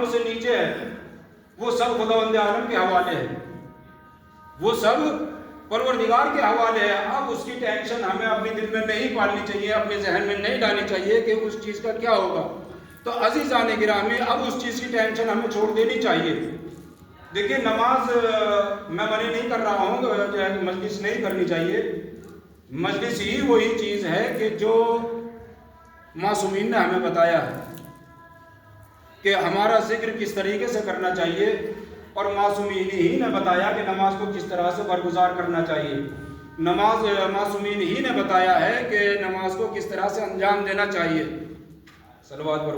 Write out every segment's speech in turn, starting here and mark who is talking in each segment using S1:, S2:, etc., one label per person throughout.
S1: پاؤں سے نیچے ہے وہ سب خداوند عالم کے حوالے ہے، وہ سب پروردگار کے حوالے ہے۔ اب اس کی ٹینشن ہمیں اپنے دل میں نہیں پالنی چاہیے، اپنے ذہن میں نہیں ڈالنی چاہیے کہ اس چیز کا کیا ہوگا۔ تو عزیزان گرامی، اب اس چیز کی ٹینشن ہمیں چھوڑ دینی چاہیے۔ دیکھیے نماز میں منع نہیں کر رہا ہوں کہ مجلس نہیں کرنی چاہیے، مجلس ہی وہی چیز ہے کہ جو معصومین نے ہمیں بتایا ہے کہ ہمارا ذکر کس طریقے سے کرنا چاہیے، اور معصومین ہی نے بتایا کہ نماز کو کس طرح سے برگزار کرنا چاہیے۔ معصومین ہی نے بتایا ہے کہ نماز کو کس طرح سے انجام دینا چاہیے۔ صلوات پر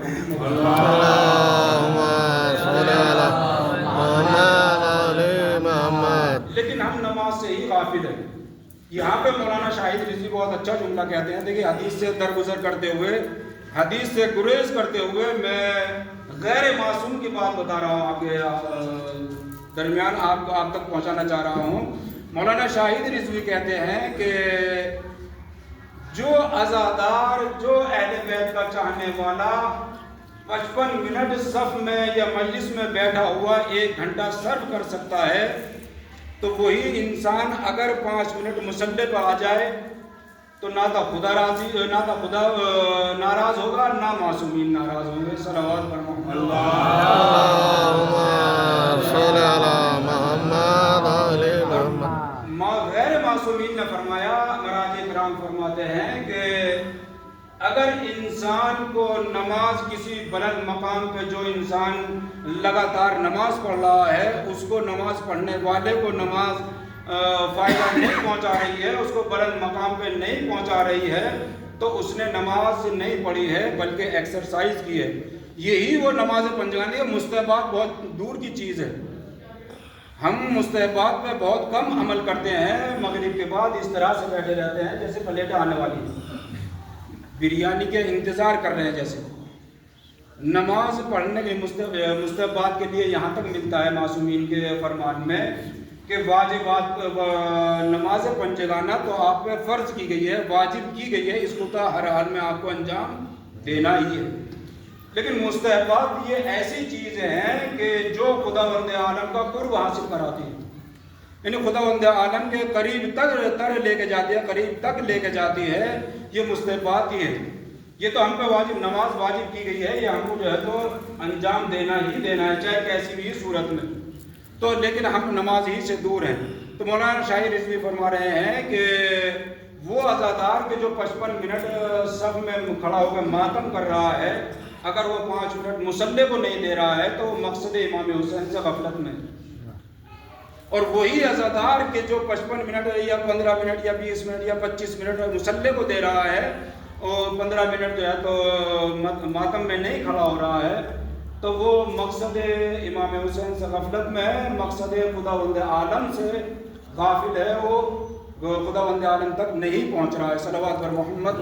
S1: لیکن ہم نماز سے ہی غافل ہیں۔ یہاں پہ مولانا شاہد رضوی بہت اچھا جملہ کہتے ہیں، دیکھیں حدیث سے درگزر کرتے ہوئے، حدیث سے گریز کرتے ہوئے میں غیر معصوم کی بات بتا رہا ہوں، آپ کے درمیان آپ تک پہنچانا چاہ رہا ہوں۔ مولانا شاہد رضوی کہتے ہیں کہ جو عزادار، جو اہل بیت کا چاہنے والا 55 منٹ صف میں یا مجلس میں بیٹھا ہوا 1 گھنٹہ صرف کر سکتا ہے، تو وہی انسان اگر 5 منٹ مصلی پہ آ جائے تو نہ تو خدا ناراض ہوگا، نہ معصومین ناراض ہوں گے۔ صلوات پر غیر معصومین نے فرمایا، مراجع کرام فرماتے ہیں کہ اگر انسان کو نماز کسی بلند مقام پہ، جو انسان لگاتار نماز پڑھ رہا ہے، اس کو نماز پڑھنے والے کو نماز فائدہ نہیں پہنچا رہی ہے، اس کو بلند مقام پہ نہیں پہنچا رہی ہے، تو اس نے نماز نہیں پڑھی ہے بلکہ ایکسرسائز کی ہے۔ یہی وہ نماز پنجگانی ہے۔ مستحبات بہت دور کی چیز ہے، ہم مستحبات پہ بہت کم عمل کرتے ہیں۔ مغرب کے بعد اس طرح سے بیٹھے رہتے ہیں جیسے پلیٹیں آنے والی ہیں، بریانی کے انتظار کر رہے ہیں جیسے۔ نماز پڑھنے کے مستحبات کے لیے یہاں تک ملتا ہے معصومین کے فرمان میں کہ واجبات نماز پنجگانہ تو آپ پہ فرض کی گئی ہے، واجب کی گئی ہے، اس کو تو ہر حال میں آپ کو انجام دینا ہی ہے۔ لیکن مستحبات یہ ایسی چیزیں ہیں کہ جو خداوند عالم کا قرب حاصل کراتی ہیں، یعنی خداوند عالم کے قریب تک لے کے جاتی ہے، قریب تک لے کے جاتی ہے۔ یہ مستحبات ہی ہیں، یہ تو ہم پہ واجب، نماز واجب کی گئی ہے، یہ ہم کو جو ہے تو انجام دینا ہی دینا ہے، چاہے کیسی بھی صورت میں۔ تو لیکن ہم نماز ہی سے دور ہیں۔ تو مولانا شاہد رضوی فرما رہے ہیں کہ وہ عزادار کے جو 55 منٹ صف میں کھڑا ہو کر ماتم کر رہا ہے، اگر وہ 5 منٹ مصلی کو نہیں دے رہا ہے تو مقصد امام حسین سے غفلت میں۔ اور وہی عزادار کے جو 55 منٹ یا 15 منٹ یا 20 منٹ یا 25 منٹ مصلی کو دے رہا ہے، اور 15 منٹ جو ہے تو ماتم میں نہیں کھڑا ہو رہا ہے، تو وہ مقصد امام حسین سے غفلت میں ہے، مقصد خداوند عالم سے غافل ہے، وہ خداوند عالم تک نہیں پہنچ رہا ہے۔ صلوات پر محمد